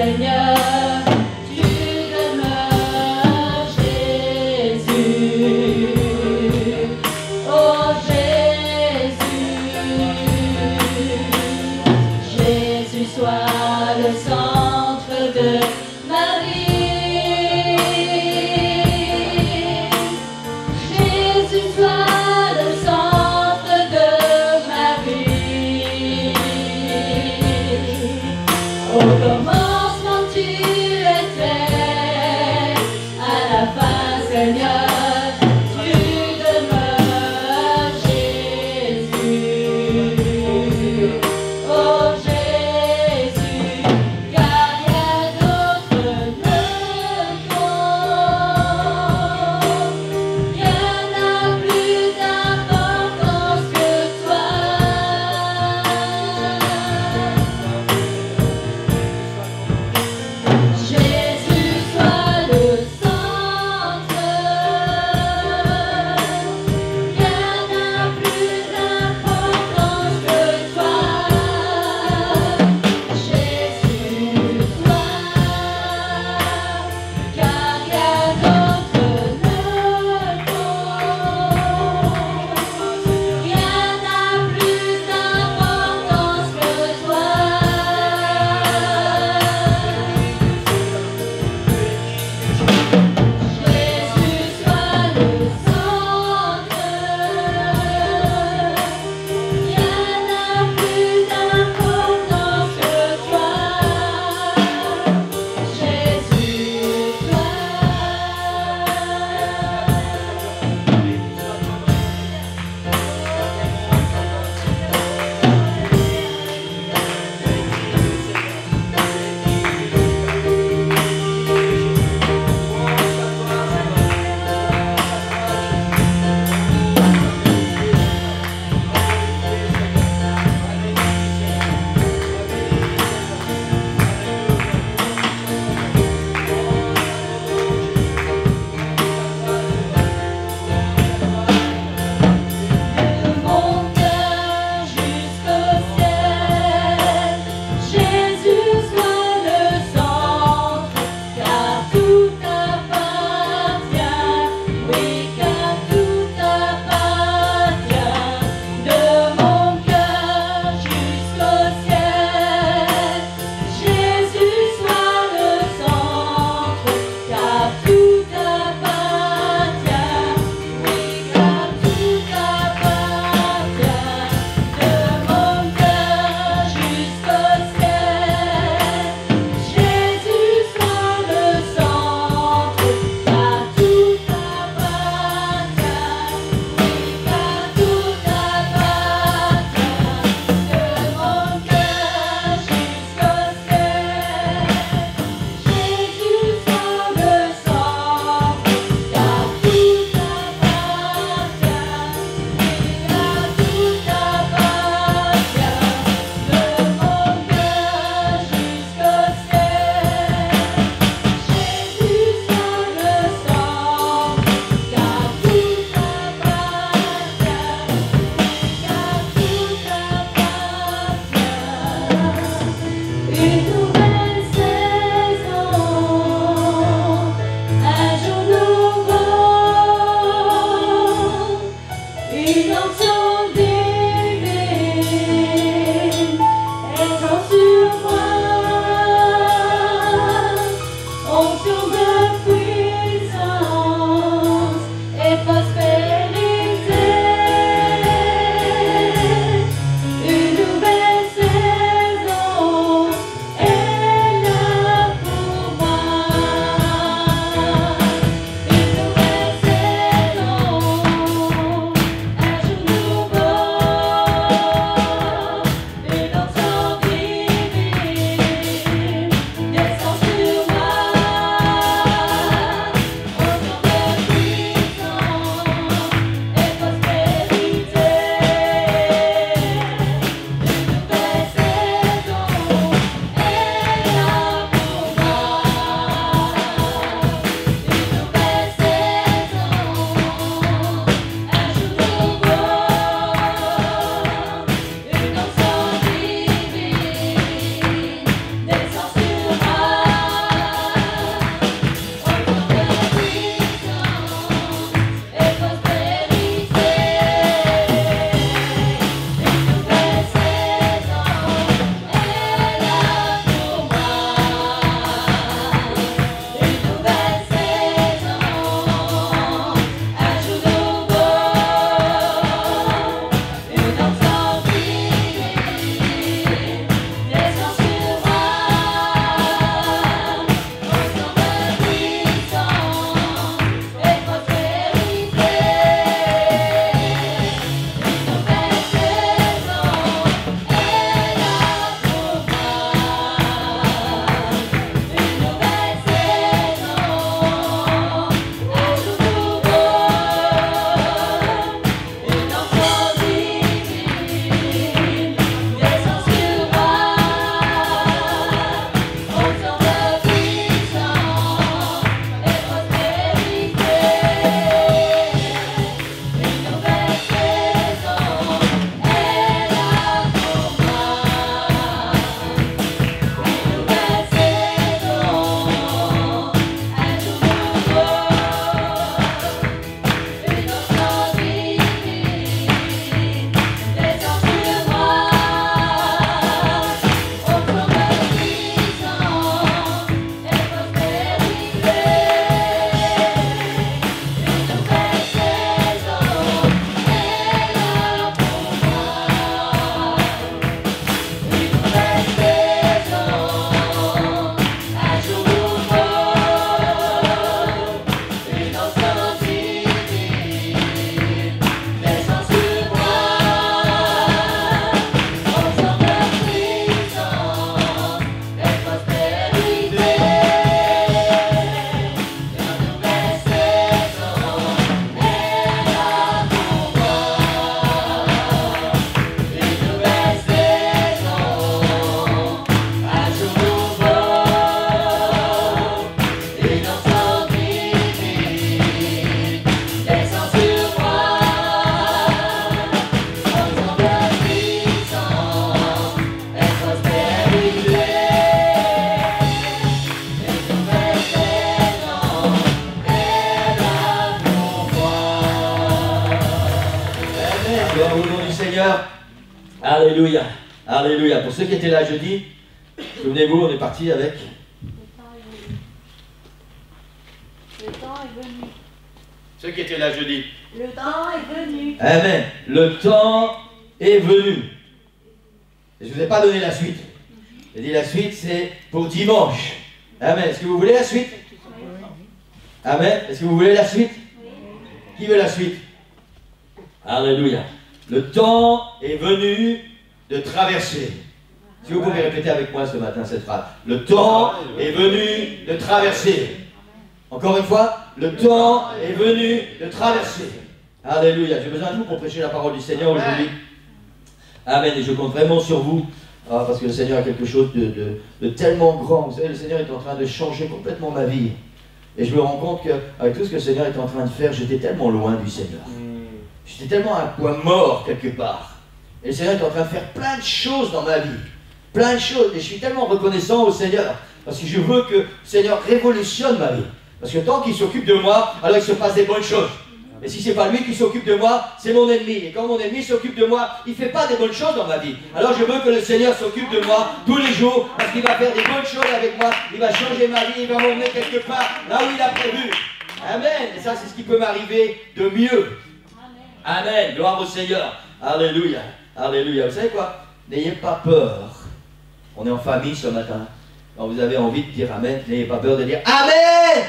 Seigneur, tu demeures Jésus. Oh Jésus, Jésus soit le centre de ma vie. Jésus soit le centre de ma vie. Au commencement tu Alléluia. Alléluia. Pour ceux qui étaient là jeudi, souvenez-vous, on est parti avec... Le temps est venu. Ceux qui étaient là jeudi. Le temps est venu. Amen. Le temps est venu. Je ne vous ai pas donné la suite. J'ai dit la suite, c'est pour dimanche. Amen. Est-ce que vous voulez la suite? Amen. Est-ce que vous voulez la suite? Qui veut la suite? Alléluia. Le temps est venu de traverser. Si vous pouvez répéter avec moi ce matin cette phrase. Le temps est venu de traverser. Encore une fois, le temps est venu de traverser. Alléluia. J'ai besoin de vous pour prêcher la parole du Seigneur aujourd'hui. Amen. Et je compte vraiment sur vous. Parce que le Seigneur a quelque chose de tellement grand. Vous savez, le Seigneur est en train de changer complètement ma vie. Et je me rends compte qu'avec tout ce que le Seigneur est en train de faire, j'étais tellement loin du Seigneur. J'étais tellement à un point mort quelque part. Et le Seigneur est en train de faire plein de choses dans ma vie. Plein de choses. Et je suis tellement reconnaissant au Seigneur. Parce que je veux que le Seigneur révolutionne ma vie. Parce que tant qu'il s'occupe de moi, alors il se passe des bonnes choses. Mais si ce n'est pas lui qui s'occupe de moi, c'est mon ennemi. Et quand mon ennemi s'occupe de moi, il ne fait pas des bonnes choses dans ma vie. Alors je veux que le Seigneur s'occupe de moi tous les jours, parce qu'il va faire des bonnes choses avec moi, il va changer ma vie, il va m'emmener quelque part, là où il a prévu. Amen. Et ça, c'est ce qui peut m'arriver de mieux. Amen. Gloire au Seigneur. Alléluia. Alléluia. Vous savez quoi? N'ayez pas peur. On est en famille ce matin. Quand vous avez envie de dire Amen, n'ayez pas peur de dire Amen.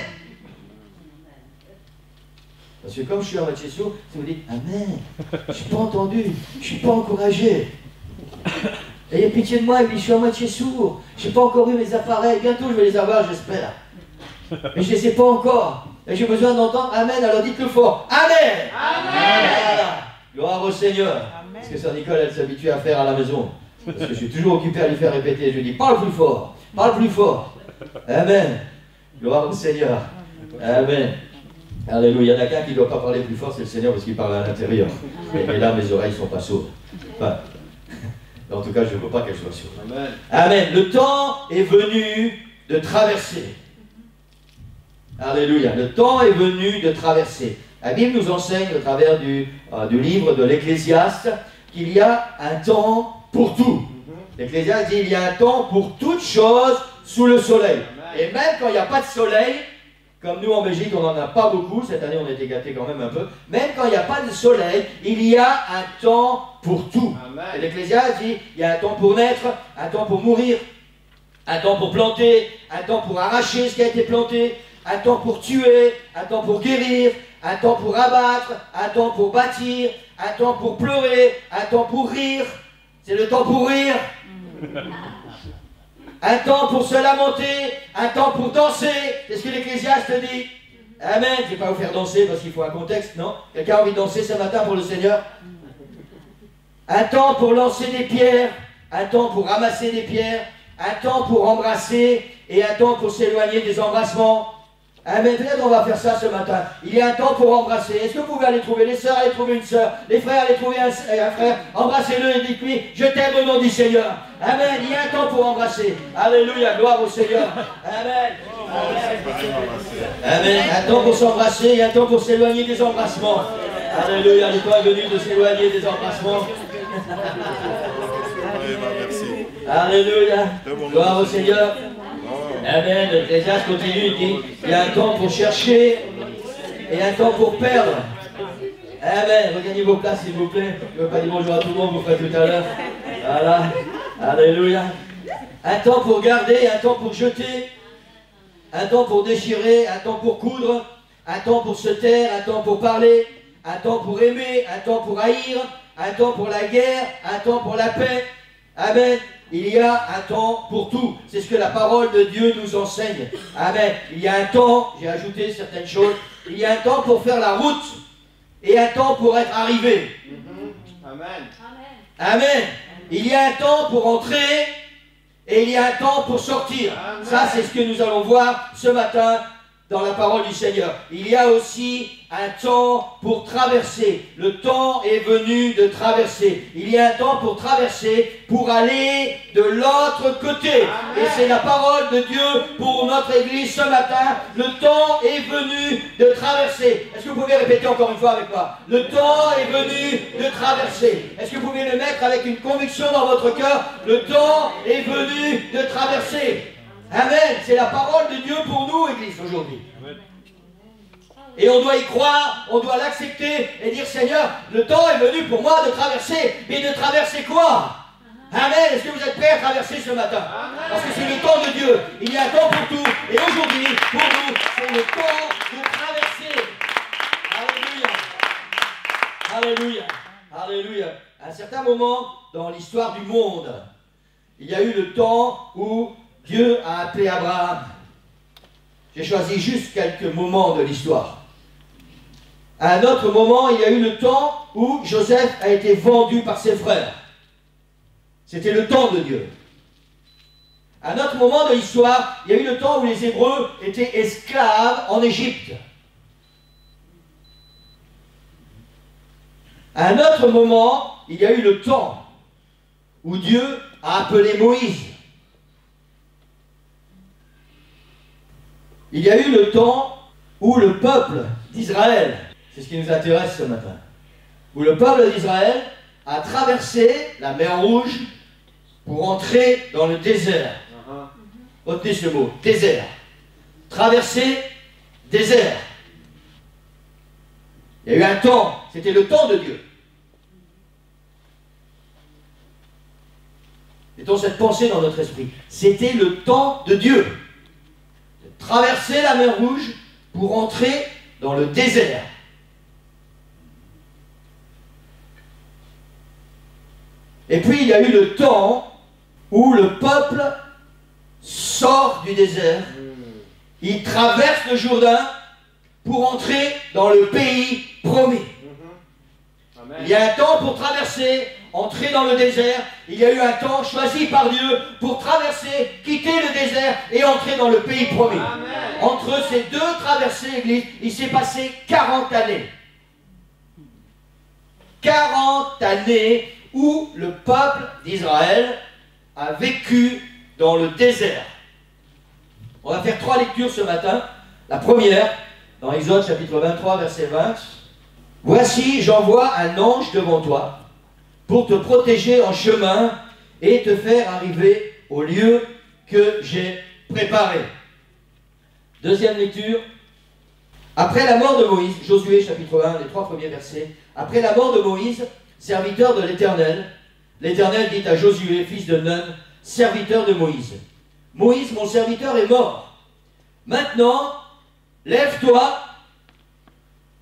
Parce que comme je suis en moitié sourd, si vous dites Amen, je ne suis pas entendu, je ne suis pas encouragé. Ayez pitié de moi, il dit je suis en moitié sourd, je n'ai pas encore eu mes appareils, bientôt je vais les avoir, j'espère. Mais je ne les ai pas encore. Et j'ai besoin d'entendre Amen, alors dites-le fort. Amen. Amen. Voilà. Gloire au Seigneur. Amen. Parce que Sœur Nicole, elle s'habitue à faire à la maison. Parce que je suis toujours occupé à lui faire répéter. Je lui dis parle plus fort, parle plus fort. Amen. Gloire au Seigneur. Amen. Alléluia. Il y en a qu'un qui ne doit pas parler plus fort, c'est le Seigneur parce qu'il parle à l'intérieur. Et là, mes oreilles ne sont pas sourdes. Enfin, en tout cas, je ne veux pas qu'elles soient sourdes. Amen. Amen. Le temps est venu de traverser. Alléluia. Le temps est venu de traverser. La Bible nous enseigne au travers du livre de l'Ecclésiaste qu'il y a un temps pour tout. L'Ecclésiaste dit il y a un temps pour toutes choses sous le soleil. Et même quand il n'y a pas de soleil, comme nous en Belgique, on n'en a pas beaucoup, cette année on a été gâtés quand même un peu, même quand il n'y a pas de soleil, il y a un temps pour tout. Et l'Ecclésiaste dit, il y a un temps pour naître, un temps pour mourir, un temps pour planter, un temps pour arracher ce qui a été planté, un temps pour tuer, un temps pour guérir, un temps pour abattre, un temps pour bâtir, un temps pour pleurer, un temps pour rire. C'est le temps pour rire. Un temps pour se lamenter, un temps pour danser. C'est ce que l'Ecclésiaste dit. Amen. Je ne vais pas vous faire danser parce qu'il faut un contexte, non? Quelqu'un a envie de danser ce matin pour le Seigneur? Un temps pour lancer des pierres, un temps pour ramasser des pierres, un temps pour embrasser et un temps pour s'éloigner des embrassements. Amen. Peut-être on va faire ça ce matin. Il y a un temps pour embrasser. Est-ce que vous pouvez aller trouver les sœurs, aller trouver une sœur, les frères, aller trouver un frère, embrassez-le et dites-lui, je t'aime au nom du Seigneur. Amen. Il y a un temps pour embrasser. Alléluia. Gloire au Seigneur. Amen. Amen. Un temps pour s'embrasser et un temps pour s'éloigner des embrassements. Alléluia. Le temps est venu de s'éloigner des embrassements. Alléluia. Gloire au Seigneur. Amen. L'Ecclésiaste continue, il dit, il y a un temps pour chercher et un temps pour perdre. Amen. Regagnez vos places s'il vous plaît. Je ne veux pas dire bonjour à tout le monde, vous ferez tout à l'heure. Voilà. Alléluia. Un temps pour garder, un temps pour jeter, un temps pour déchirer, un temps pour coudre, un temps pour se taire, un temps pour parler, un temps pour aimer, un temps pour haïr, un temps pour la guerre, un temps pour la paix. Amen. Il y a un temps pour tout. C'est ce que la parole de Dieu nous enseigne. Amen. Il y a un temps, j'ai ajouté certaines choses, il y a un temps pour faire la route et un temps pour être arrivé. Amen. Amen. Il y a un temps pour entrer et il y a un temps pour sortir. Amen. Ça, c'est ce que nous allons voir ce matin dans la parole du Seigneur. Il y a aussi un temps pour traverser. Le temps est venu de traverser. Il y a un temps pour traverser, pour aller de l'autre côté. Amen. Et c'est la parole de Dieu pour notre Église ce matin. Le temps est venu de traverser. Est-ce que vous pouvez répéter encore une fois avec moi? Le temps est venu de traverser. Est-ce que vous pouvez le mettre avec une conviction dans votre cœur? Le temps est venu de traverser. Amen. C'est la parole de Dieu pour nous, Église, aujourd'hui. Et on doit y croire, on doit l'accepter et dire, Seigneur, le temps est venu pour moi de traverser. Mais de traverser quoi? Amen. Est-ce que vous êtes prêts à traverser ce matin? Amen. Parce que c'est le temps de Dieu. Il y a un temps pour tout. Et aujourd'hui, pour nous, c'est le temps de traverser. Alléluia. Alléluia. Alléluia. À un certain moment dans l'histoire du monde, il y a eu le temps où Dieu a appelé Abraham. J'ai choisi juste quelques moments de l'histoire. À un autre moment, il y a eu le temps où Joseph a été vendu par ses frères. C'était le temps de Dieu. À un autre moment de l'histoire, il y a eu le temps où les Hébreux étaient esclaves en Égypte. À un autre moment, il y a eu le temps où Dieu a appelé Moïse. Il y a eu le temps où le peuple d'Israël, c'est ce qui nous intéresse ce matin, où le peuple d'Israël a traversé la mer Rouge pour entrer dans le désert. Retenez ce mot, désert. Traverser, désert. Il y a eu un temps, c'était le temps de Dieu. Mettons cette pensée dans notre esprit. C'était le temps de Dieu. De traverser la mer Rouge pour entrer dans le désert. Et puis il y a eu le temps où le peuple sort du désert. Il traverse le Jourdain pour entrer dans le pays promis. Il y a un temps pour traverser, entrer dans le désert. Il y a eu un temps choisi par Dieu pour traverser, quitter le désert et entrer dans le pays promis. Amen. Entre ces deux traversées, Église, il s'est passé 40 années. 40 années où le peuple d'Israël a vécu dans le désert. On va faire 3 lectures ce matin. La première, dans Exode chapitre 23, verset 20. « Voici, j'envoie un ange devant toi pour te protéger en chemin et te faire arriver au lieu que j'ai préparé. » Deuxième lecture. Après la mort de Moïse, Josué chapitre 1, les 3 premiers versets. Après la mort de Moïse, serviteur de l'Éternel, l'Éternel dit à Josué, fils de Nun, serviteur de Moïse, « Moïse, mon serviteur, est mort. Maintenant, lève-toi,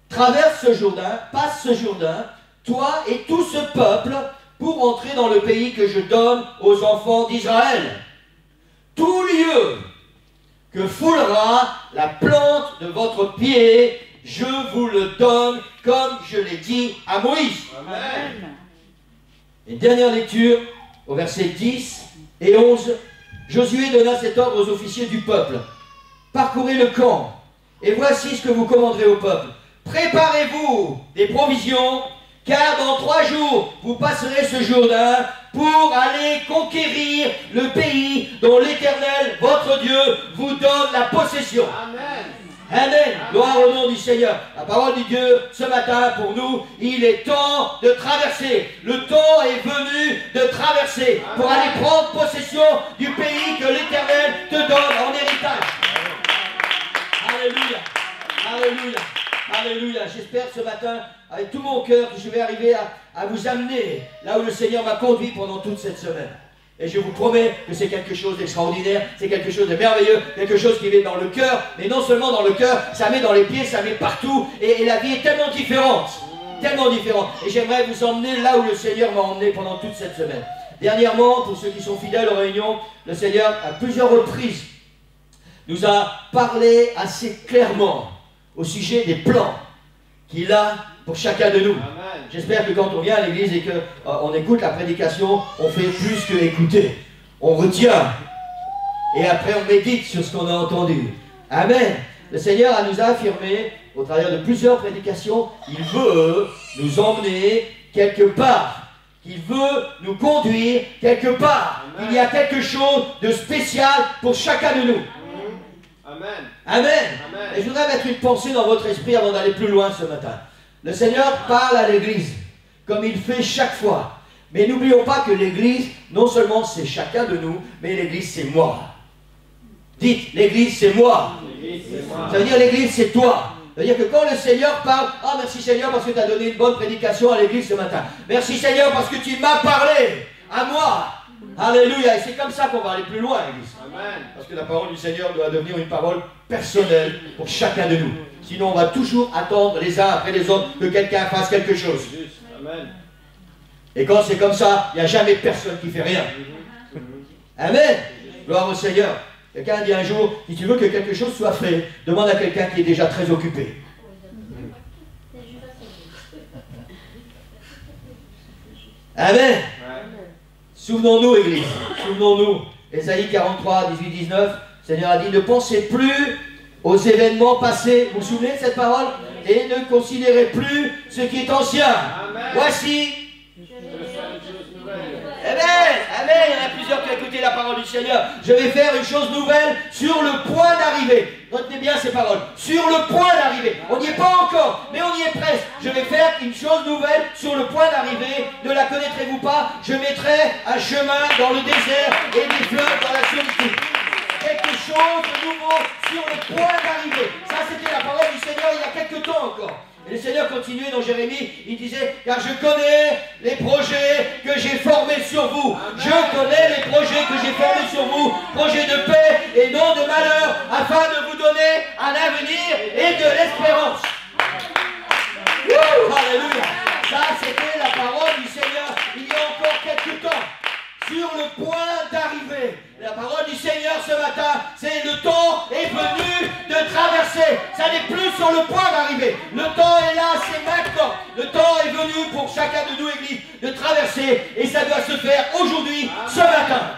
traverse ce Jourdain, passe ce Jourdain, toi et tout ce peuple, pour entrer dans le pays que je donne aux enfants d'Israël. Tout lieu que foulera la plante de votre pied, je vous le donne, comme je l'ai dit à Moïse. » Amen. Et dernière lecture, au verset 10 et 11, Josué donna cet ordre aux officiers du peuple. « Parcourez le camp, et voici ce que vous commanderez au peuple. Préparez-vous des provisions, car dans 3 jours, vous passerez ce Jourdain pour aller conquérir le pays dont l'Éternel, votre Dieu, vous donne la possession. » Amen. Amen. Gloire au nom du Seigneur. La parole de Dieu, ce matin, pour nous, il est temps de traverser. Le temps est venu de traverser. Amen. Pour aller prendre possession du pays que l'Éternel te donne en héritage. Alléluia. Alléluia. Alléluia. J'espère ce matin, avec tout mon cœur, que je vais arriver à vous amener là où le Seigneur m'a conduit pendant toute cette semaine. Et je vous promets que c'est quelque chose d'extraordinaire, c'est quelque chose de merveilleux, quelque chose qui met dans le cœur, mais non seulement dans le cœur, ça met dans les pieds, ça met partout, et la vie est tellement différente, tellement différente. Et j'aimerais vous emmener là où le Seigneur m'a emmené pendant toute cette semaine. Dernièrement, pour ceux qui sont fidèles aux réunions, le Seigneur, à plusieurs reprises, nous a parlé assez clairement au sujet des plans qu'il a pour chacun de nous. J'espère que quand on vient à l'église et qu'on écoute la prédication, on fait plus que écouter. On retient. Et après on médite sur ce qu'on a entendu. Amen. Le Seigneur nous a affirmé, au travers de plusieurs prédications, il veut nous emmener quelque part. Il veut nous conduire quelque part. Amen. Il y a quelque chose de spécial pour chacun de nous. Amen. Amen. Amen. Et je voudrais mettre une pensée dans votre esprit avant d'aller plus loin ce matin. Le Seigneur parle à l'Église, comme il fait chaque fois. Mais n'oublions pas que l'Église, non seulement c'est chacun de nous, mais l'Église c'est moi. Dites, l'Église c'est moi. Ça veut dire l'Église c'est toi. Ça veut dire que quand le Seigneur parle, ah merci Seigneur parce que tu as donné une bonne prédication à l'Église ce matin. Merci Seigneur parce que tu m'as parlé à moi. Alléluia. Et c'est comme ça qu'on va aller plus loin, l'Église. Amen. Parce que la parole du Seigneur doit devenir une parole personnelle pour chacun de nous. Sinon on va toujours attendre les uns après les autres que quelqu'un fasse quelque chose. Amen. Et quand c'est comme ça, il n'y a jamais personne qui fait rien. Amen. Gloire au Seigneur. Quelqu'un a dit un jour, si tu veux que quelque chose soit fait, demande à quelqu'un qui est déjà très occupé. Amen. Souvenons-nous, Église, souvenons-nous. Ésaïe 43, 18, 19, le Seigneur a dit, ne pensez plus aux événements passés. Vous vous souvenez de cette parole? Et ne considérez plus ce qui est ancien. Amen. Voici. Amen, amen, il y en a plusieurs qui ont écouté la parole du Seigneur. Je vais faire une chose nouvelle sur le point d'arriver. Retenez bien ces paroles. Sur le point d'arriver. On n'y est pas encore, mais on y est presque. Je vais faire une chose nouvelle sur le point d'arriver. Ne la connaîtrez-vous pas? Je mettrai un chemin dans le désert et des fleuves dans la solitude. Quelque chose de nouveau sur le point d'arriver. Ça, c'était la parole du Seigneur il y a quelque temps encore. Et le Seigneur continuait dans Jérémie, il disait, car je connais les projets que j'ai formés sur vous. Amen. Je connais les projets que j'ai formés sur vous, projets de paix et non de malheur, afin de vous donner un avenir et de l'espérance. Alléluia. Ça, c'était la parole du Seigneur il y a encore quelques temps. Sur le point d'arriver. La parole du Seigneur ce matin, c'est le temps est venu de traverser. Ça n'est plus sur le point d'arriver. Le temps est là, c'est maintenant. Le temps est venu pour chacun de nous, Église, de traverser. Et ça doit se faire aujourd'hui, ce matin.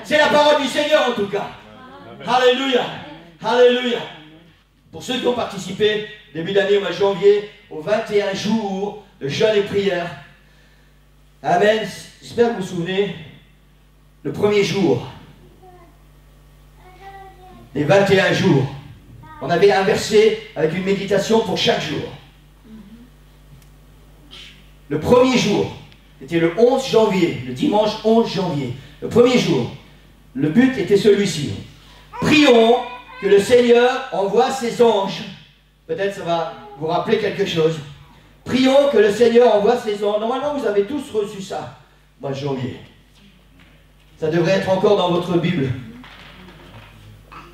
C'est la parole du Seigneur en tout cas. Alléluia. Alléluia. Pour ceux qui ont participé, début d'année au mois de janvier, aux 21 jours de jeûne et prière. Amen. J'espère que vous vous souvenez, le premier jour des 21 jours, on avait inversé avec une méditation pour chaque jour. Le premier jour, c'était le 11 janvier, le dimanche 11 janvier. Le premier jour, le but était celui-ci. Prions que le Seigneur envoie ses anges. Peut-être ça va vous rappeler quelque chose. Prions que le Seigneur envoie ses anges. Normalement, vous avez tous reçu ça. Mois de janvier. Ça devrait être encore dans votre Bible.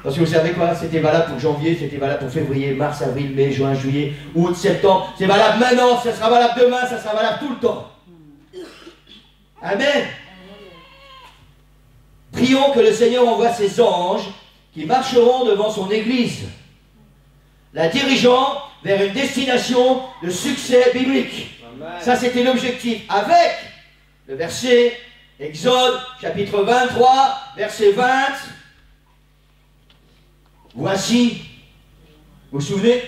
Parce que vous savez quoi? C'était valable pour janvier, c'était valable pour février, mars, avril, mai, juin, juillet, août, septembre. C'est valable maintenant, ça sera valable demain, ça sera valable tout le temps. Amen. Prions que le Seigneur envoie ses anges qui marcheront devant son Église, la dirigeant vers une destination de succès biblique. Amen. Ça, c'était l'objectif. Avec le verset Exode, chapitre 23, verset 20. Voici, vous vous souvenez?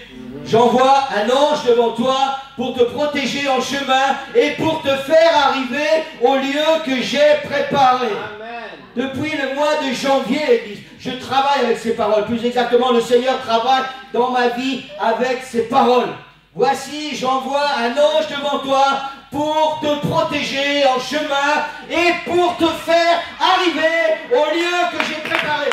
J'envoie un ange devant toi pour te protéger en chemin et pour te faire arriver au lieu que j'ai préparé. Amen. Depuis le mois de janvier, je travaille avec ces paroles. Plus exactement, le Seigneur travaille dans ma vie avec ces paroles. Voici, j'envoie un ange devant toi pour te protéger en chemin et pour te faire arriver au lieu que j'ai préparé.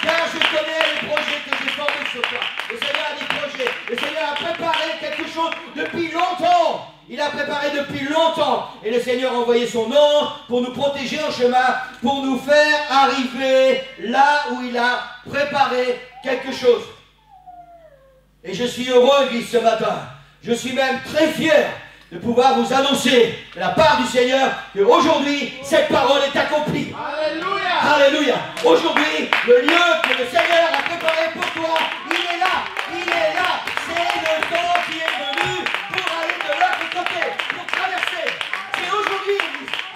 Car je connais les projets que j'ai formés sur toi. Le Seigneur a des projets. Le Seigneur a préparé quelque chose depuis longtemps. Il a préparé depuis longtemps. Et le Seigneur a envoyé son ange pour nous protéger en chemin, pour nous faire arriver là où il a préparé quelque chose. Et je suis heureux, Église, ce matin. Je suis même très fier de pouvoir vous annoncer de la part du Seigneur qu'aujourd'hui, cette parole est accomplie. Alléluia! Alléluia! Aujourd'hui, le lieu que le Seigneur a préparé pour toi, il est là! Il est là! C'est le temps qui est venu pour aller de l'autre côté, pour traverser. C'est aujourd'hui,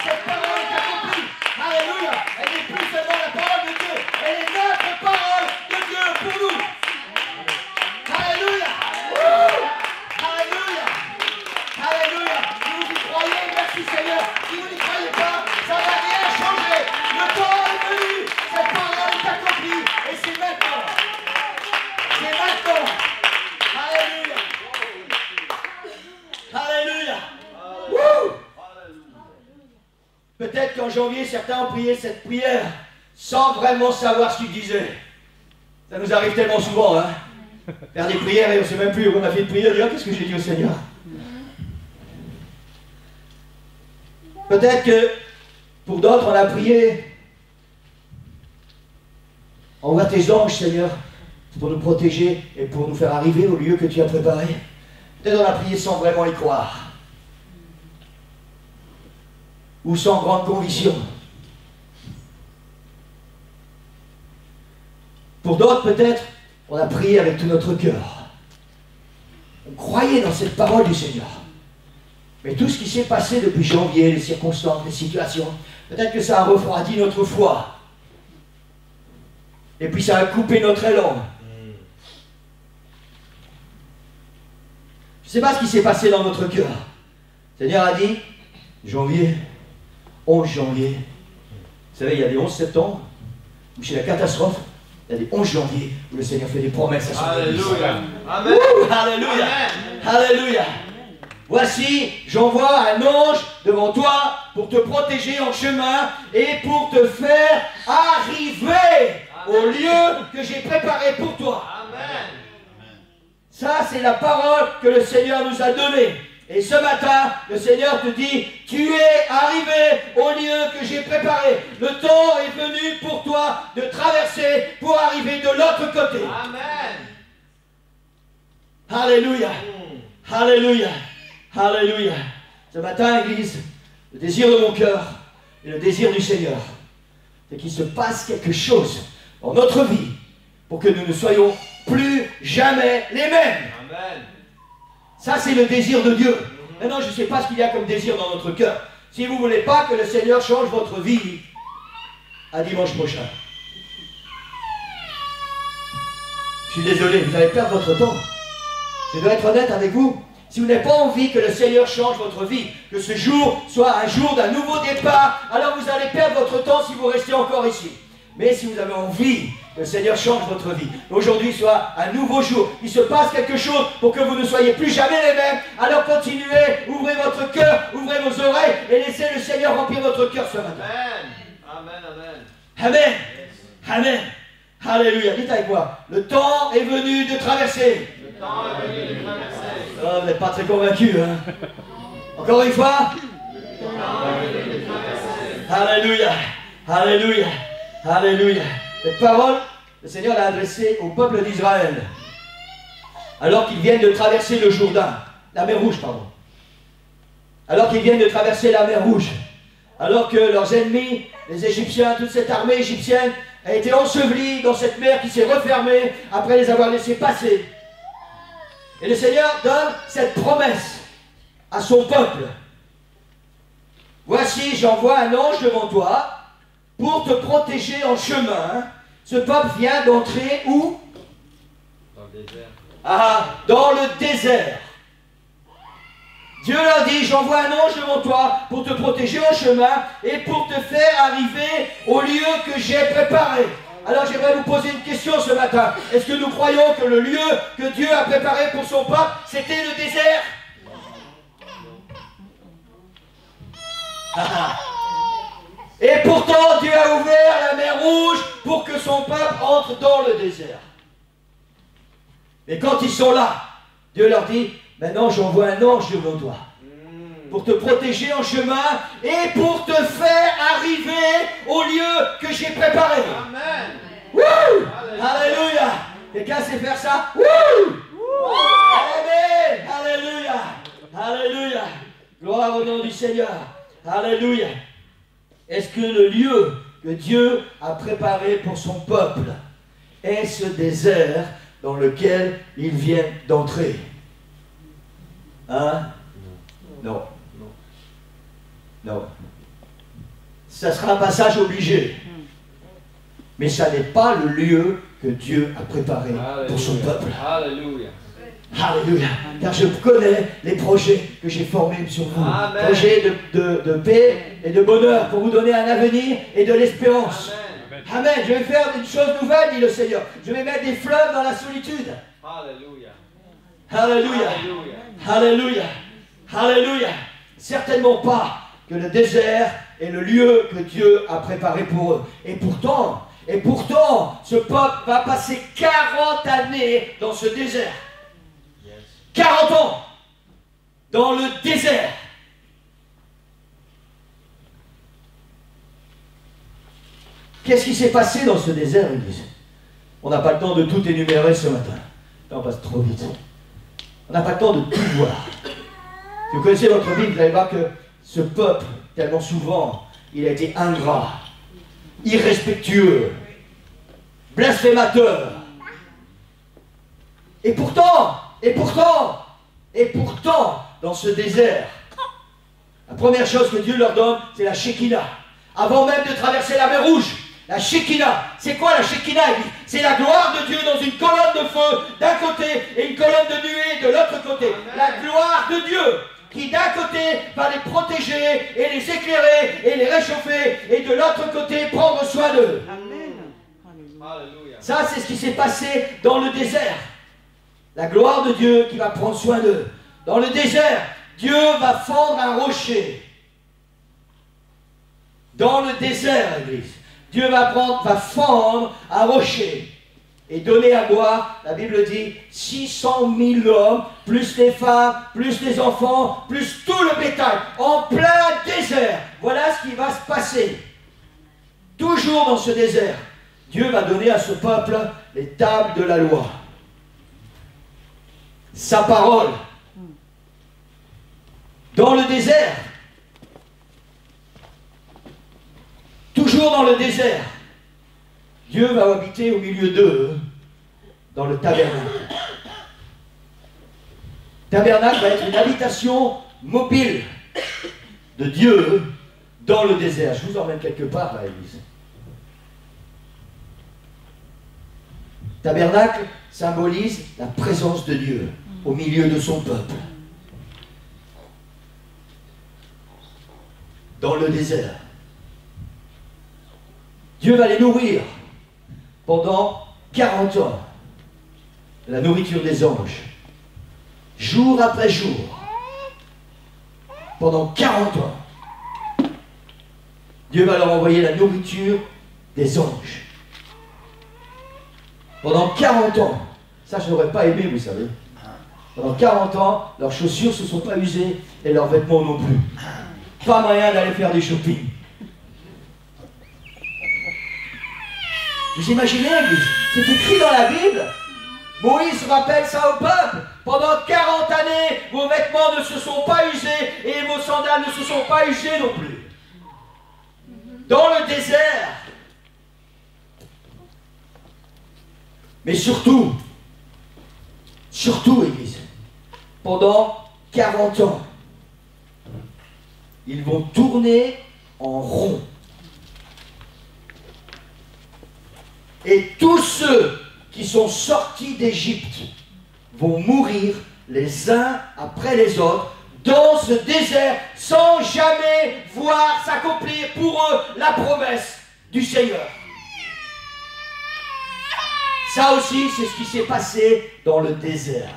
cette parole est accomplie. Alléluia! Elle n'est plus seulement la parole de Dieu, elle est notre parole de Dieu pour nous. qu'en janvier, certains ont prié cette prière sans vraiment savoir ce qu'ils disaient. Ça nous arrive tellement souvent, hein. Faire des prières et on ne sait même plus. On a fait une prière, on dit, qu'est-ce que j'ai dit au Seigneur? Peut-être que pour d'autres, on a prié. Envoie tes anges, Seigneur, pour nous protéger et pour nous faire arriver au lieu que tu as préparé. Peut-être on a prié sans vraiment y croire. Ou sans grande conviction. Pour d'autres, peut-être, on a prié avec tout notre cœur. On croyait dans cette parole du Seigneur. Mais tout ce qui s'est passé depuis janvier, les circonstances, les situations, peut-être que ça a refroidi notre foi. Et puis ça a coupé notre élan. Je ne sais pas ce qui s'est passé dans votre cœur. Le Seigneur a dit, janvier, 11 janvier. Vous savez, il y a des 11 septembre, où c'est la catastrophe. Il y a des 11 janvier, où le Seigneur fait des promesses à son Église. Alléluia. Amen. Alléluia. Amen. Alléluia. Voici, j'envoie un ange devant toi pour te protéger en chemin et pour te faire arriver au lieu que j'ai préparé pour toi. Amen. Ça, c'est la parole que le Seigneur nous a donnée. Et ce matin, le Seigneur te dit, tu es arrivé au lieu que j'ai préparé. Le temps est venu pour toi de traverser pour arriver de l'autre côté. Amen. Alléluia. Alléluia. Alléluia. Ce matin, Église, le désir de mon cœur et le désir du Seigneur, c'est qu'il se passe quelque chose dans notre vie pour que nous ne soyons plus jamais les mêmes. Amen. Ça, c'est le désir de Dieu. Maintenant, je ne sais pas ce qu'il y a comme désir dans notre cœur. Si vous ne voulez pas que le Seigneur change votre vie, à dimanche prochain. Je suis désolé, vous allez perdre votre temps. Je dois être honnête avec vous. Si vous n'avez pas envie que le Seigneur change votre vie, que ce jour soit un jour d'un nouveau départ, alors vous allez perdre votre temps si vous restez encore ici. Mais si vous avez envie que le Seigneur change votre vie, aujourd'hui soit un nouveau jour, il se passe quelque chose pour que vous ne soyez plus jamais les mêmes, alors continuez, ouvrez votre cœur, ouvrez vos oreilles et laissez le Seigneur remplir votre cœur ce matin. Amen. Amen. Amen. Amen. Alléluia. Dites avec moi, le temps est venu de traverser. Le temps est venu de traverser. Oh, vous n'êtes pas très convaincus, hein? Encore une fois. Alléluia. Alléluia. Alléluia. Cette parole, le Seigneur l'a adressée au peuple d'Israël. Alors qu'ils viennent de traverser le Jourdain. La mer Rouge, pardon. Alors qu'ils viennent de traverser la mer Rouge. Alors que leurs ennemis, les Égyptiens, toute cette armée égyptienne, a été ensevelie dans cette mer qui s'est refermée après les avoir laissés passer. Et le Seigneur donne cette promesse à son peuple. Voici, j'envoie un ange devant toi pour te protéger en chemin. Ce peuple vient d'entrer où? Dans le désert. Ah, dans le désert. Dieu leur dit, j'envoie un ange devant toi pour te protéger en chemin et pour te faire arriver au lieu que j'ai préparé. Alors j'aimerais vous poser une question ce matin. Est-ce que nous croyons que le lieu que Dieu a préparé pour son peuple, c'était le désert? Et pourtant Dieu a ouvert la mer Rouge pour que son peuple entre dans le désert. Mais quand ils sont là, Dieu leur dit, maintenant j'envoie un ange devant toi pour te protéger en chemin et pour te faire arriver au lieu que j'ai préparé. Amen. Wouh! Alléluia! Quelqu'un sait faire ça? Wouh! Amen! Alléluia! Alléluia! Gloire au nom du Seigneur. Alléluia! Est-ce que le lieu que Dieu a préparé pour son peuple est ce désert dans lequel ils viennent d'entrer? Hein? Non. Non. Ça sera un passage obligé. Mais ça n'est pas le lieu que Dieu a préparé pour son peuple. Alléluia. Alléluia. Car je connais les projets que j'ai formés sur vous. Amen. Projets de paix et de bonheur pour vous donner un avenir et de l'espérance. Amen. Amen. Je vais faire une chose nouvelle, dit le Seigneur. Je vais mettre des fleuves dans la solitude. Alléluia. Alléluia. Alléluia. Alléluia. Alléluia. Certainement pas que le désert est le lieu que Dieu a préparé pour eux. Et pourtant, ce peuple va passer 40 années dans ce désert. 40 ans dans le désert. Qu'est-ce qui s'est passé dans ce désert, Église? On n'a pas le temps de tout énumérer ce matin. On passe trop vite. On n'a pas le temps de tout voir. Si vous connaissez votre Bible, vous allez voir que ce peuple, tellement souvent, il a été ingrat, irrespectueux, blasphémateur. Et pourtant, dans ce désert, la première chose que Dieu leur donne, c'est la Shekinah. Avant même de traverser la mer Rouge, la Shekinah. C'est quoi la Shekinah? C'est la gloire de Dieu dans une colonne de feu d'un côté et une colonne de nuée de l'autre côté. La gloire de Dieu qui d'un côté va les protéger et les éclairer et les réchauffer et de l'autre côté prendre soin d'eux. Ça, c'est ce qui s'est passé dans le désert. La gloire de Dieu qui va prendre soin d'eux. Dans le désert, Dieu va fendre un rocher. Dans le désert, Église, Dieu va fendre un rocher et donner à boire, la Bible dit, 600 000 hommes, plus les femmes, plus les enfants, plus tout le bétail, en plein désert. Voilà ce qui va se passer. Toujours dans ce désert, Dieu va donner à ce peuple les tables de la loi. Sa parole. Dans le désert, toujours dans le désert, Dieu va habiter au milieu d'eux, dans le tabernacle. Tabernacle va être une habitation mobile de Dieu dans le désert. Je vous emmène quelque part à l'église. Tabernacle symbolise la présence de Dieu au milieu de son peuple. Dans le désert. Dieu va les nourrir pendant 40 ans. La nourriture des anges. Jour après jour. Pendant 40 ans. Dieu va leur envoyer la nourriture des anges. Pendant 40 ans. Ça, je n'aurais pas aimé, vous savez. Pendant 40 ans, leurs chaussures ne se sont pas usées et leurs vêtements non plus. Pas moyen d'aller faire du shopping. Vous imaginez, c'est écrit dans la Bible. Moïse rappelle ça au peuple. Pendant 40 années, vos vêtements ne se sont pas usés et vos sandales ne se sont pas usées non plus. Dans le désert. Mais surtout, Église, pendant 40 ans, ils vont tourner en rond. Et tous ceux qui sont sortis d'Égypte vont mourir les uns après les autres dans ce désert sans jamais voir s'accomplir pour eux la promesse du Seigneur. Ça aussi, c'est ce qui s'est passé dans le désert.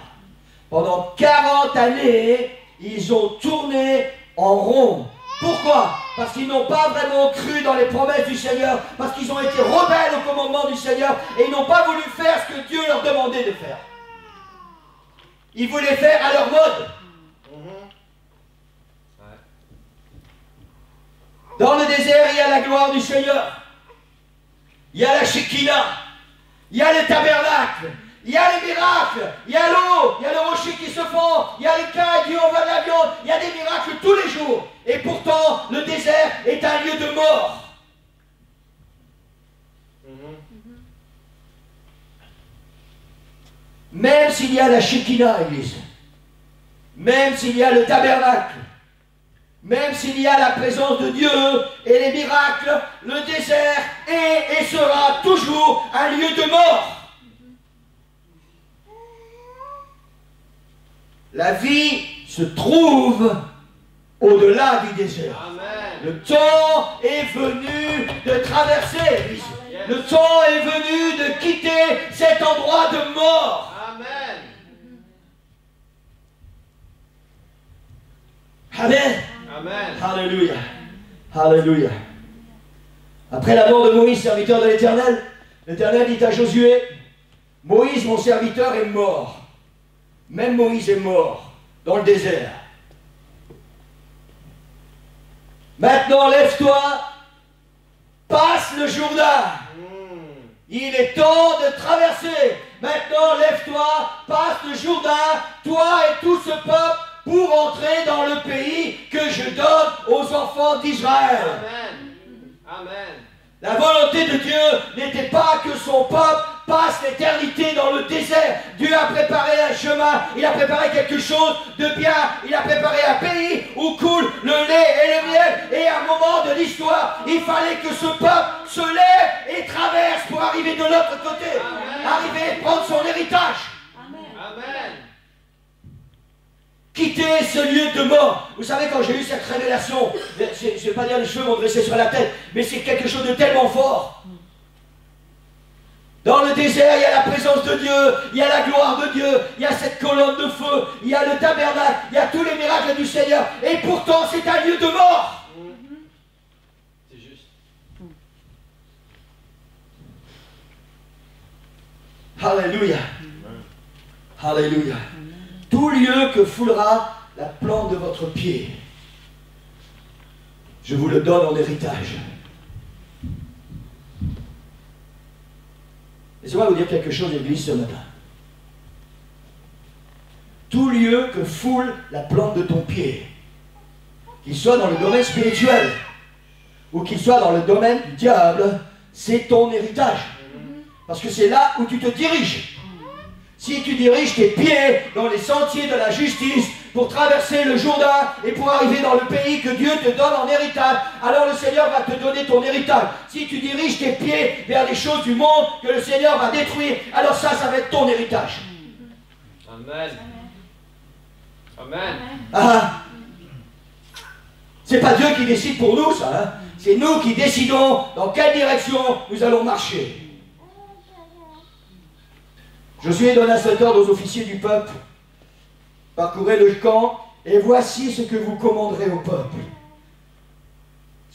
Pendant 40 années, ils ont tourné en rond. Pourquoi? Parce qu'ils n'ont pas vraiment cru dans les promesses du Seigneur, parce qu'ils ont été rebelles au commandement du Seigneur et ils n'ont pas voulu faire ce que Dieu leur demandait de faire. Ils voulaient faire à leur mode. Dans le désert, il y a la gloire du Seigneur. Il y a la Shekinah. Il y a le tabernacle. Il y a les miracles, il y a l'eau, il y a le rocher qui se fond, il y a les cailles, Dieu envoie de la viande, il y a des miracles tous les jours. Et pourtant, le désert est un lieu de mort. Même s'il y a la Shekinah, Église, même s'il y a le tabernacle, même s'il y a la présence de Dieu et les miracles, le désert est et sera toujours un lieu de mort. La vie se trouve au-delà du désert. Amen. Le temps est venu de traverser. Yes. Le temps est venu de quitter cet endroit de mort. Amen. Amen. Amen. Alléluia. Alléluia. Après la mort de Moïse, serviteur de l'Éternel, l'Éternel dit à Josué, Moïse, mon serviteur, est mort. Même Moïse est mort dans le désert. Maintenant, lève-toi, passe le Jourdain. Il est temps de traverser. Maintenant, lève-toi, passe le Jourdain, toi et tout ce peuple, pour entrer dans le pays que je donne aux enfants d'Israël. Amen. Amen. La volonté de Dieu n'était pas que son peuple passe l'éternité dans le désert. Dieu a préparé un chemin, il a préparé quelque chose de bien, il a préparé un pays où coule le lait et le miel. Et à un moment de l'histoire, il fallait que ce peuple se lève et traverse pour arriver de l'autre côté. Amen. Arriver et prendre son héritage. Amen. Quitter ce lieu de mort. Vous savez, quand j'ai eu cette révélation, je ne vais pas dire les cheveux m'ont dressé sur la tête, mais c'est quelque chose de tellement fort. Dans le désert, il y a la présence de Dieu, il y a la gloire de Dieu, il y a cette colonne de feu, il y a le tabernacle, il y a tous les miracles du Seigneur, et pourtant c'est un lieu de mort. C'est juste. Alléluia. Alléluia. Tout lieu que foulera la plante de votre pied, je vous le donne en héritage. Laissez-moi vous dire quelque chose, Église, ce matin. Tout lieu que foule la plante de ton pied, qu'il soit dans le domaine spirituel ou qu'il soit dans le domaine du diable, c'est ton héritage. Parce que c'est là où tu te diriges. Si tu diriges tes pieds dans les sentiers de la justice pour traverser le Jourdain et pour arriver dans le pays que Dieu te donne en héritage, alors le Seigneur va te donner ton héritage. Si tu diriges tes pieds vers les choses du monde que le Seigneur va détruire, alors ça va être ton héritage. Amen. Amen. Ah, c'est pas Dieu qui décide pour nous, ça. Hein? C'est nous qui décidons dans quelle direction nous allons marcher. Josué donna cet ordre aux officiers du peuple. Parcourez le camp et voici ce que vous commanderez au peuple.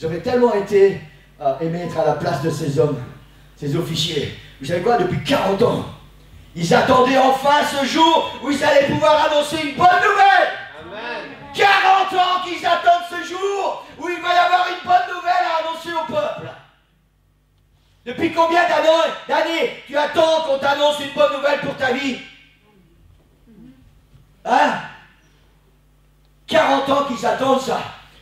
J'aurais tellement aimé être à la place de ces hommes, ces officiers. Vous savez quoi, depuis 40 ans, ils attendaient enfin ce jour où ils allaient pouvoir annoncer une bonne nouvelle. Amen. 40 ans qu'ils attendent ce jour où il va y avoir une bonne nouvelle à annoncer au peuple. Depuis combien d'années tu attends qu'on t'annonce une bonne nouvelle pour ta vie? Hein? 40 ans qu'ils attendent ça.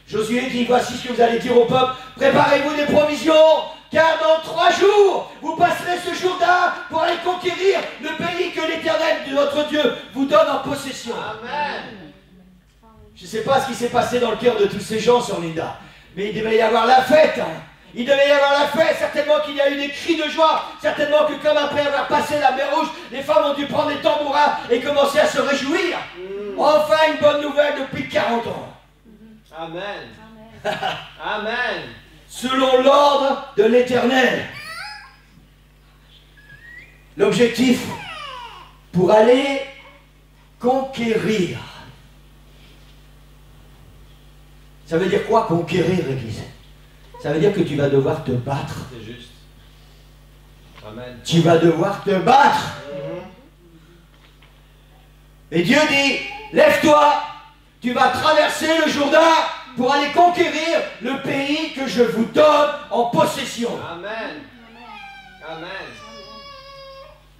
Josué dit, voici ce que vous allez dire au peuple. Préparez-vous des provisions, car dans 3 jours, vous passerez ce Jourdain pour aller conquérir le pays que l'Éternel de notre Dieu vous donne en possession. Amen. Je ne sais pas ce qui s'est passé dans le cœur de tous ces gens sur Linda, mais il devait y avoir la fête. Hein. Il devait y avoir la fête, certainement qu'il y a eu des cris de joie, certainement que comme après avoir passé la mer Rouge, les femmes ont dû prendre les tambourins et commencer à se réjouir. Enfin une bonne nouvelle depuis 40 ans. Amen. Amen. Selon l'ordre de l'Éternel. L'objectif pour aller conquérir. Ça veut dire quoi conquérir, Église? Ça veut dire que tu vas devoir te battre. C'est juste. Amen. Tu vas devoir te battre. Et Dieu dit, lève-toi, tu vas traverser le Jourdain pour aller conquérir le pays que je vous donne en possession. Amen. Amen.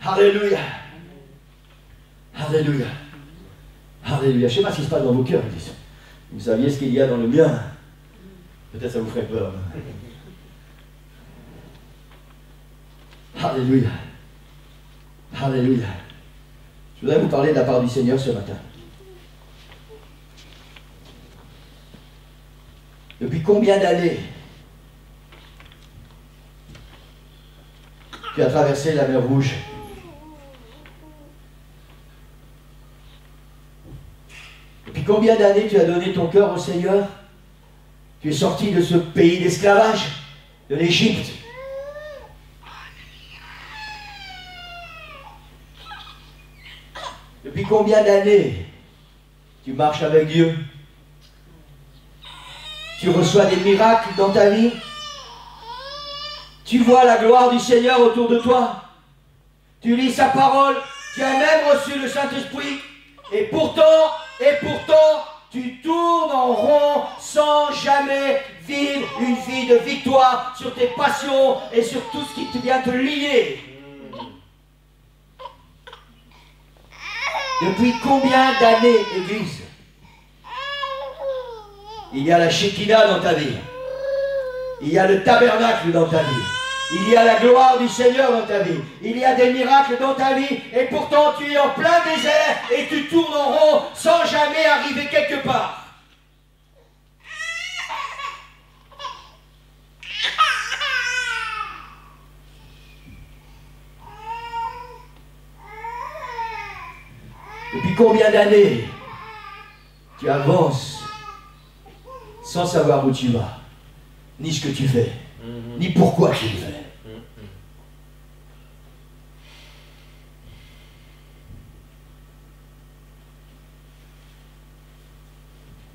Alléluia. Alléluia. Alléluia. Je ne sais pas ce qui se passe dans vos cœurs, Église. Vous saviez ce qu'il y a dans le mien. Peut-être ça vous ferait peur. Alléluia. Alléluia. Je voudrais vous parler de la part du Seigneur ce matin. Depuis combien d'années tu as traversé la mer Rouge? Depuis combien d'années tu as donné ton cœur au Seigneur? Tu es sorti de ce pays d'esclavage, de l'Égypte. Depuis combien d'années tu marches avec Dieu? Tu reçois des miracles dans ta vie. Tu vois la gloire du Seigneur autour de toi. Tu lis sa parole. Tu as même reçu le Saint-Esprit. Et pourtant, tu tournes en rond sans jamais vivre une vie de victoire sur tes passions et sur tout ce qui vient te lier. Depuis combien d'années, Église, il y a la Shekinah dans ta vie? Il y a le tabernacle dans ta vie. Il y a la gloire du Seigneur dans ta vie. Il y a des miracles dans ta vie. Et pourtant, tu es en plein désert et tu tournes en rond sans jamais arriver quelque part. Depuis combien d'années tu avances sans savoir où tu vas, ni ce que tu fais, ni pourquoi tu le fais?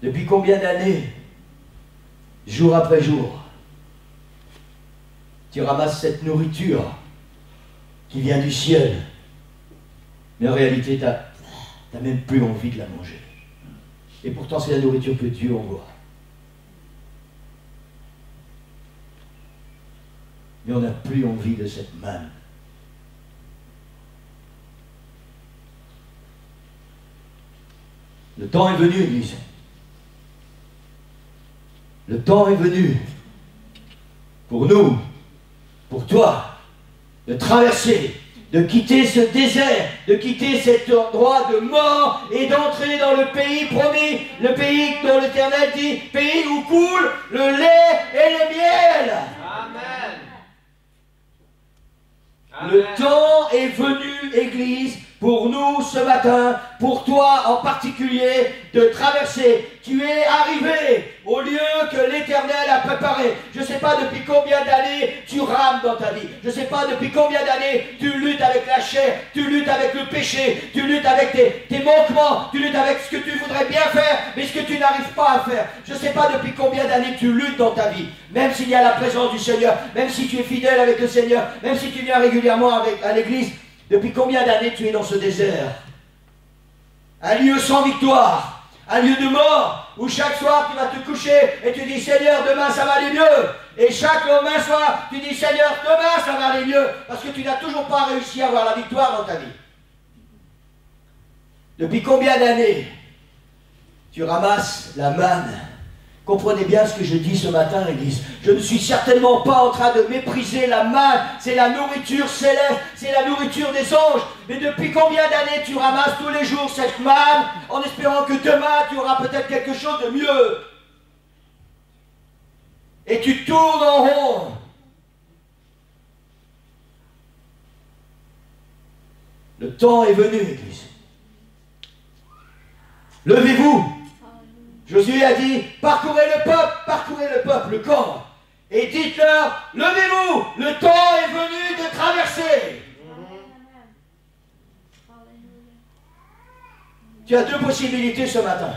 Depuis combien d'années, jour après jour, tu ramasses cette nourriture qui vient du ciel, mais en réalité, tu n'as même plus envie de la manger. Et pourtant, c'est la nourriture que Dieu envoie. Mais on n'a plus envie de cette manne. Le temps est venu, Église. Le temps est venu pour nous, pour toi, de traverser, de quitter ce désert, de quitter cet endroit de mort et d'entrer dans le pays promis, le pays dont l'Éternel dit, pays où coule le lait et le miel. Amen. Le temps est venu, Église, pour nous ce matin, pour toi en particulier, de traverser. Tu es arrivé au lieu que l'Éternel a préparé. Je ne sais pas depuis combien d'années tu rames dans ta vie. Je ne sais pas depuis combien d'années tu luttes avec la chair, tu luttes avec le péché, tu luttes avec tes manquements, tu luttes avec ce que tu voudrais bien faire, mais ce que tu n'arrives pas à faire. Je ne sais pas depuis combien d'années tu luttes dans ta vie. Même s'il y a la présence du Seigneur, même si tu es fidèle avec le Seigneur, même si tu viens régulièrement à l'église, depuis combien d'années tu es dans ce désert? Un lieu sans victoire, un lieu de mort, où chaque soir tu vas te coucher et tu dis Seigneur, demain ça va aller mieux. Et chaque lendemain soir, tu dis Seigneur, demain ça va aller mieux, parce que tu n'as toujours pas réussi à avoir la victoire dans ta vie. Depuis combien d'années tu ramasses la manne? Comprenez bien ce que je dis ce matin, Église. Je ne suis certainement pas en train de mépriser la manne. C'est la nourriture céleste, c'est la nourriture des anges. Mais depuis combien d'années tu ramasses tous les jours cette manne en espérant que demain tu auras peut-être quelque chose de mieux? Et tu tournes en rond. Le temps est venu, Église. Levez-vous. Josué a dit, parcourez le peuple, le corps, et dites-leur, levez-vous, le temps est venu de traverser. Tu as deux possibilités ce matin.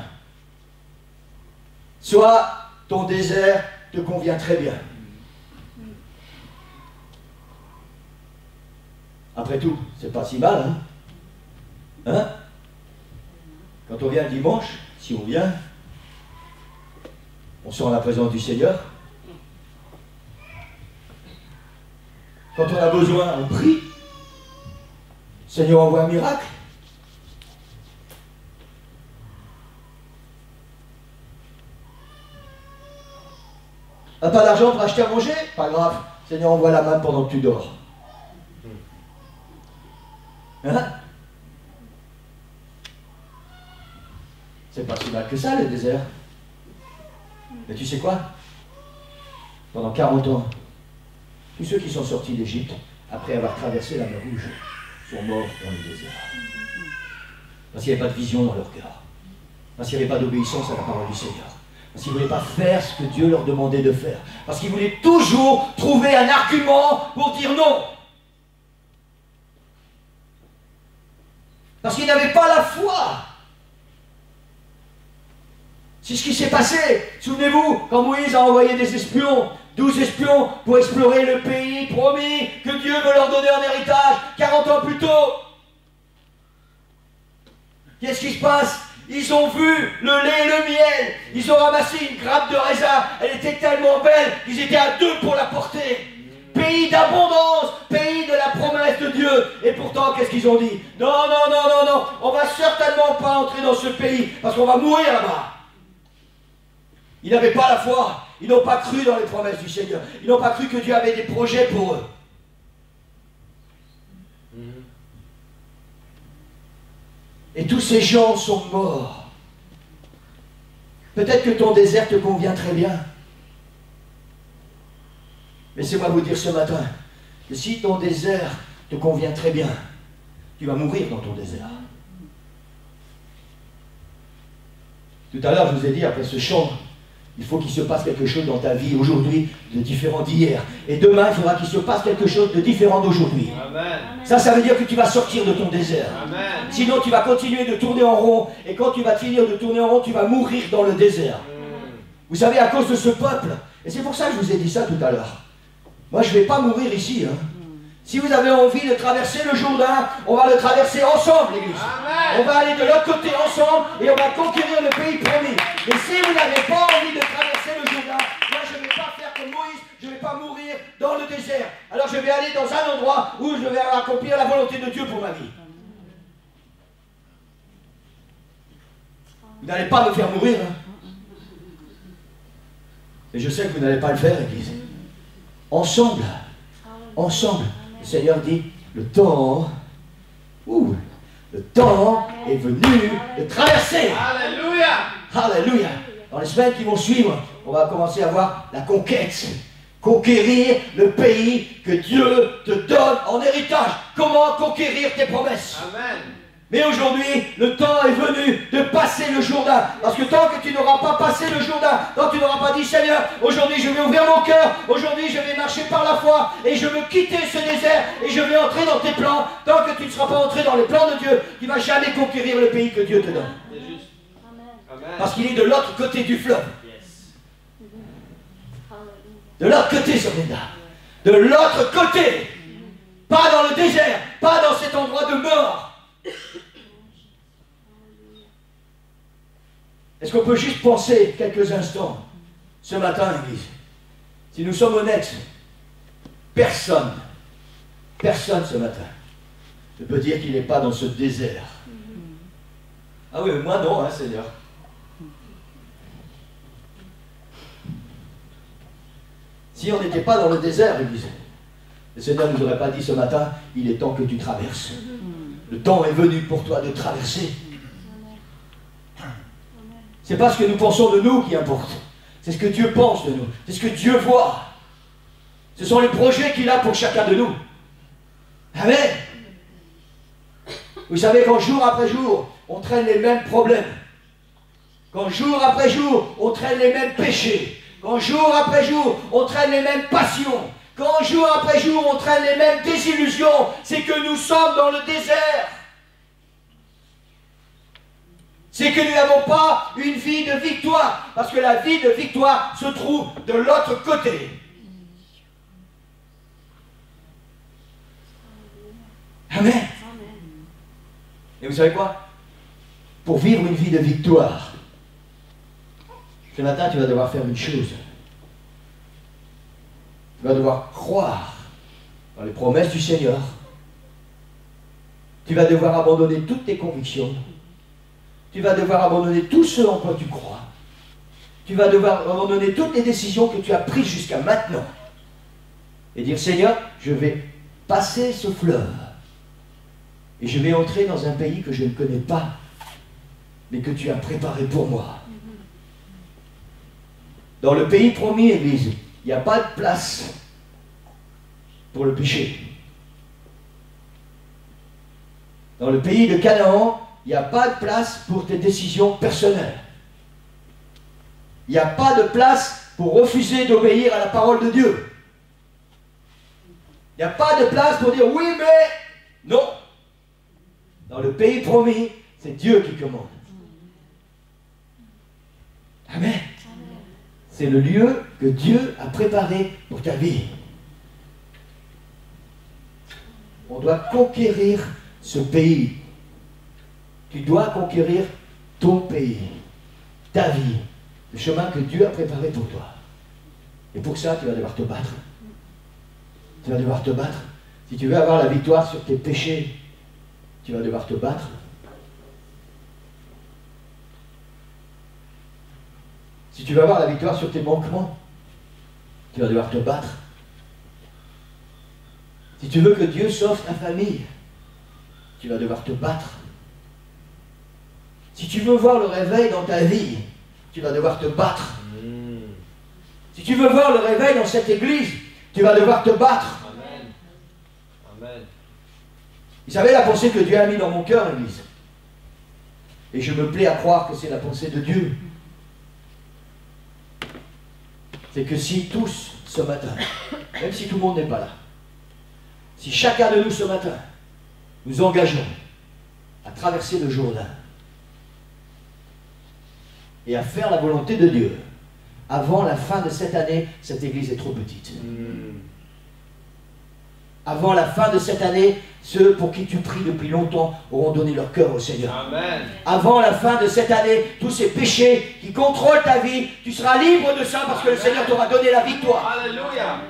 Soit ton désert te convient très bien. Après tout, c'est pas si mal, hein? Quand on vient le dimanche, si on vient, on sent la présence du Seigneur. Quand on a besoin, on prie. Le Seigneur envoie un miracle. Pas d'argent pour acheter à manger? Pas grave. Le Seigneur envoie la manne pendant que tu dors. Hein? C'est pas si mal que ça, le désert. Mais tu sais quoi? Pendant 40 ans, tous ceux qui sont sortis d'Égypte, après avoir traversé la mer Rouge, sont morts dans le désert. Parce qu'il n'y avait pas de vision dans leur cœur. Parce qu'il n'y avait pas d'obéissance à la parole du Seigneur. Parce qu'ils ne voulaient pas faire ce que Dieu leur demandait de faire. Parce qu'ils voulaient toujours trouver un argument pour dire non. Parce qu'ils n'avaient pas la foi. C'est ce qui s'est passé. Souvenez-vous, quand Moïse a envoyé des espions, 12 espions pour explorer le pays promis que Dieu veut leur donner en héritage 40 ans plus tôt. Qu'est-ce qui se passe? Ils ont vu le lait et le miel. Ils ont ramassé une grappe de raisin. Elle était tellement belle qu'ils étaient à deux pour la porter. Pays d'abondance, pays de la promesse de Dieu. Et pourtant, qu'est-ce qu'ils ont dit? Non, non, non, non, non. On va certainement pas entrer dans ce pays parce qu'on va mourir là-bas. Ils n'avaient pas la foi. Ils n'ont pas cru dans les promesses du Seigneur. Ils n'ont pas cru que Dieu avait des projets pour eux. Et tous ces gens sont morts. Peut-être que ton désert te convient très bien. Laissez-moi vous dire ce matin que si ton désert te convient très bien, tu vas mourir dans ton désert. Tout à l'heure, je vous ai dit, après ce chant, il faut qu'il se passe quelque chose dans ta vie aujourd'hui de différent d'hier. Et demain, il faudra qu'il se passe quelque chose de différent d'aujourd'hui. Ça veut dire que tu vas sortir de ton désert. Amen. Sinon, tu vas continuer de tourner en rond. Et quand tu vas finir de tourner en rond, tu vas mourir dans le désert. Vous savez, à cause de ce peuple, et c'est pour ça que je vous ai dit ça tout à l'heure. Moi, je ne vais pas mourir ici. Si vous avez envie de traverser le Jourdain, on va le traverser ensemble, l'église. On va aller de l'autre côté ensemble et on va conquérir le pays promis. Mais si vous n'avez pas envie de traverser le Jourdain, moi je ne vais pas faire comme Moïse, je ne vais pas mourir dans le désert. Alors je vais aller dans un endroit où je vais accomplir la volonté de Dieu pour ma vie. Vous n'allez pas me faire mourir. Et je sais que vous n'allez pas le faire, l'église. Ensemble, ensemble. Le Seigneur dit, le temps est venu de traverser. Alléluia. Alléluia. Dans les semaines qui vont suivre, on va commencer à voir la conquête. Conquérir le pays que Dieu te donne en héritage. Comment conquérir tes promesses? Amen. Mais aujourd'hui, le temps est venu de passer le Jourdain. Parce que tant que tu n'auras pas passé le Jourdain, tant que tu n'auras pas dit, Seigneur, aujourd'hui je vais ouvrir mon cœur, aujourd'hui je vais marcher par la foi, et je veux quitter ce désert, et je vais entrer dans tes plans, tant que tu ne seras pas entré dans les plans de Dieu, tu ne vas jamais conquérir le pays que Dieu te donne. C'est juste. Amen. Parce qu'il est de l'autre côté du fleuve. De l'autre côté, Sorinda. De l'autre côté. Pas dans le désert, pas dans cet endroit de mort. Est-ce qu'on peut juste penser quelques instants ce matin, l'église? Si nous sommes honnêtes, personne ce matin ne peut dire qu'il n'est pas dans ce désert. Ah oui, mais moi non, hein, Seigneur. Si on n'était pas dans le désert, l'église, le Seigneur ne nous aurait pas dit ce matin, il est temps que tu traverses. Le temps est venu pour toi de traverser. C'est pas ce que nous pensons de nous qui importe. C'est ce que Dieu pense de nous. C'est ce que Dieu voit. Ce sont les projets qu'il a pour chacun de nous. Amen. Vous savez, quand jour après jour, on traîne les mêmes problèmes. Quand jour après jour, on traîne les mêmes péchés. Quand jour après jour, on traîne les mêmes passions. Quand jour après jour, on traîne les mêmes désillusions, c'est que nous sommes dans le désert. C'est que nous n'avons pas une vie de victoire, parce que la vie de victoire se trouve de l'autre côté. Amen. Et vous savez quoi? Pour vivre une vie de victoire, ce matin, tu vas devoir faire une chose. Tu vas devoir croire dans les promesses du Seigneur. Tu vas devoir abandonner toutes tes convictions. Tu vas devoir abandonner tout ce en quoi tu crois. Tu vas devoir abandonner toutes les décisions que tu as prises jusqu'à maintenant. Et dire, Seigneur, je vais passer ce fleuve. Et je vais entrer dans un pays que je ne connais pas, mais que tu as préparé pour moi. Dans le pays promis, Église, il n'y a pas de place pour le péché. Dans le pays de Canaan, il n'y a pas de place pour tes décisions personnelles. Il n'y a pas de place pour refuser d'obéir à la parole de Dieu. Il n'y a pas de place pour dire oui, mais non. Dans le pays promis, c'est Dieu qui commande. C'est le lieu que Dieu a préparé pour ta vie. On doit conquérir ce pays. Tu dois conquérir ton pays, ta vie, le chemin que Dieu a préparé pour toi. Et pour ça, tu vas devoir te battre. Tu vas devoir te battre. Si tu veux avoir la victoire sur tes péchés, tu vas devoir te battre. Si tu veux avoir la victoire sur tes manquements, tu vas devoir te battre. Si tu veux que Dieu sauve ta famille, tu vas devoir te battre. Si tu veux voir le réveil dans ta vie, tu vas devoir te battre. Si tu veux voir le réveil dans cette église, tu vas devoir te battre. Amen. Amen. Vous savez la pensée que Dieu a mis dans mon cœur, église. Et je me plais à croire que c'est la pensée de Dieu. C'est que si tous, ce matin, même si tout le monde n'est pas là, si chacun de nous ce matin, nous engageons à traverser le Jourdain et à faire la volonté de Dieu, avant la fin de cette année, cette église est trop petite. Avant la fin de cette année, ceux pour qui tu pries depuis longtemps auront donné leur cœur au Seigneur. Amen. Avant la fin de cette année, tous ces péchés qui contrôlent ta vie, tu seras libre de ça parce que le Seigneur t'aura donné la victoire. Alléluia.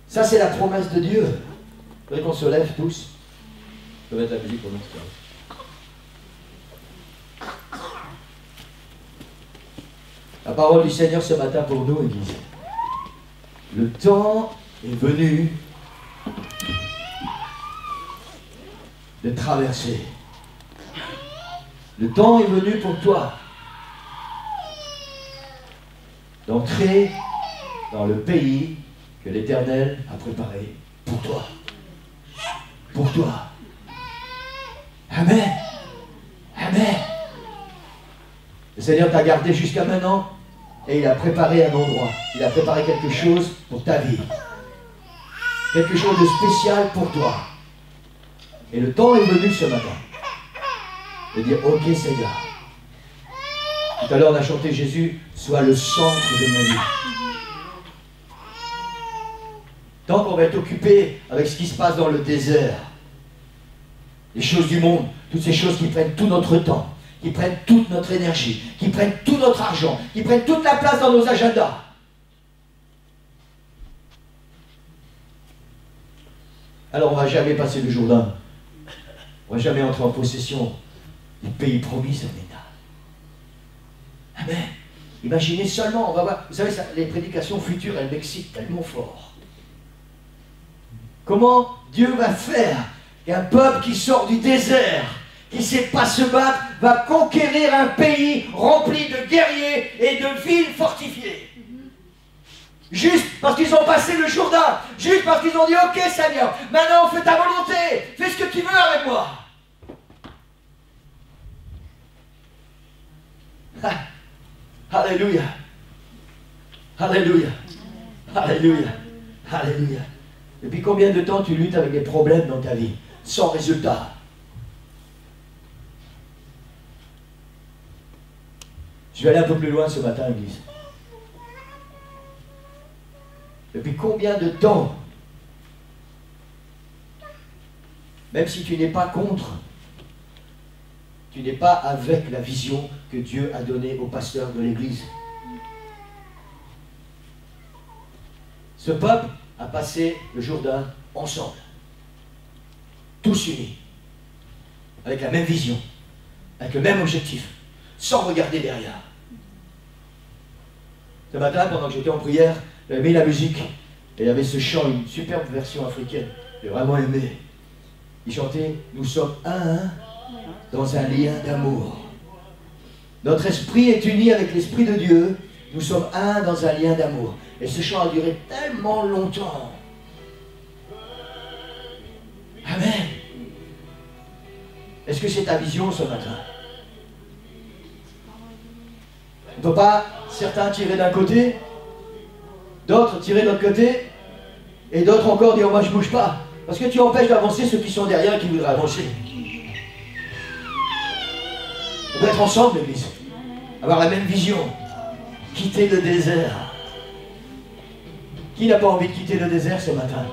Ça, c'est la promesse de Dieu. Il faudrait qu'on se lève tous. Je vais mettre la musique pour nous. La parole du Seigneur ce matin pour nous, Église. Le temps est venu de traverser. Le temps est venu pour toi d'entrer dans le pays que l'Éternel a préparé pour toi. Pour toi. Amen. Amen. Le Seigneur t'a gardé jusqu'à maintenant et il a préparé un endroit. Il a préparé quelque chose pour ta vie. Quelque chose de spécial pour toi. Et le temps est venu ce matin de dire, ok Seigneur. Tout à l'heure on a chanté Jésus, sois le centre de ma vie. Tant qu'on va être occupé avec ce qui se passe dans le désert, les choses du monde, toutes ces choses qui prennent tout notre temps, qui prennent toute notre énergie, qui prennent tout notre argent, qui prennent toute la place dans nos agendas. Alors on ne va jamais passer le Jourdain. On ne va jamais entrer en possession du pays promis, Amen. Amen. Imaginez seulement, on va voir, vous savez, ça, les prédications futures, elles m'excitent tellement fort. Comment Dieu va faire qu'un peuple qui sort du désert, qui ne sait pas se battre, va conquérir un pays rempli de guerriers et de villes fortifiées. Juste parce qu'ils ont passé le Jourdain, juste parce qu'ils ont dit, ok Seigneur, maintenant fais ta volonté, fais ce que tu veux avec moi. Alléluia. Alléluia. Alléluia. Alléluia. Depuis combien de temps tu luttes avec des problèmes dans ta vie, sans résultat? Je vais aller un peu plus loin ce matin, Église. Depuis combien de temps, même si tu n'es pas contre, tu n'es pas avec la vision que Dieu a donnée aux pasteurs de l'Église? Ce peuple a passé le Jourdain ensemble, tous unis, avec la même vision, avec le même objectif, sans regarder derrière. Ce matin, pendant que j'étais en prière, j'avais mis la musique, et il y avait ce chant, une superbe version africaine, j'ai vraiment aimé. Il chantait « Nous sommes un dans un lien d'amour. Notre esprit est uni avec l'esprit de Dieu, nous sommes un dans un lien d'amour. » Et ce chant a duré tellement longtemps. Amen. Est-ce que c'est ta vision ce matin? On ne peut pas certains tirer d'un côté, d'autres tirer de l'autre côté, et d'autres encore dire, moi je ne bouge pas. Parce que tu empêches d'avancer ceux qui sont derrière et qui voudraient avancer. doit être ensemble, l'église. Avoir la même vision. Quitter le désert. Qui n'a pas envie de quitter le désert ce matin?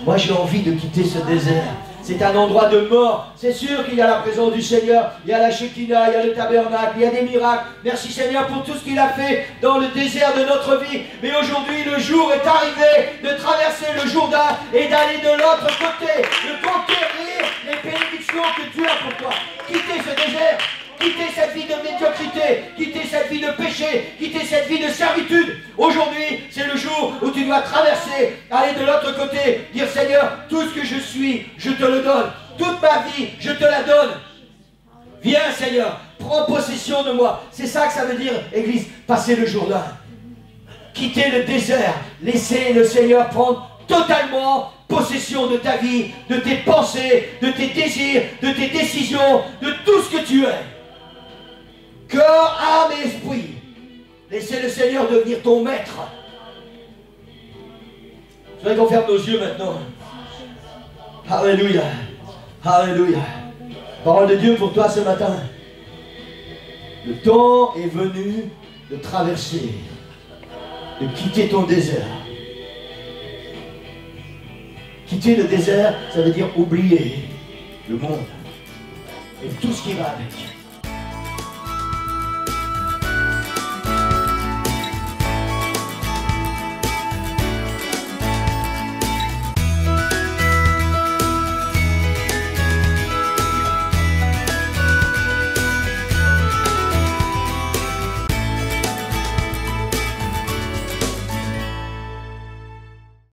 Moi, j'ai envie de quitter ce désert. C'est un endroit de mort. C'est sûr qu'il y a la présence du Seigneur. Il y a la Shekinah, il y a le tabernacle, il y a des miracles. Merci Seigneur pour tout ce qu'il a fait dans le désert de notre vie. Mais aujourd'hui, le jour est arrivé de traverser le Jourdain et d'aller de l'autre côté, de conquérir les bénédictions que Dieu a pour toi. Quitter ce désert. Quitter cette vie de médiocrité, quitter cette vie de péché, quitter cette vie de servitude. Aujourd'hui, c'est le jour où tu dois traverser, aller de l'autre côté, dire Seigneur, tout ce que je suis, je te le donne. Toute ma vie, je te la donne. Viens Seigneur, prends possession de moi. C'est ça que ça veut dire, Église, passer le Jourdain. Quitter le désert, laisser le Seigneur prendre totalement possession de ta vie, de tes pensées, de tes désirs, de tes décisions, de tout ce que tu es. Cœur, âme et esprit. Laissez le Seigneur devenir ton maître. Je voudrais qu'on ferme nos yeux maintenant. Alléluia. Alléluia. Parole de Dieu pour toi ce matin. Le temps est venu de traverser, de quitter ton désert. Quitter le désert, ça veut dire oublier le monde et tout ce qui va avec.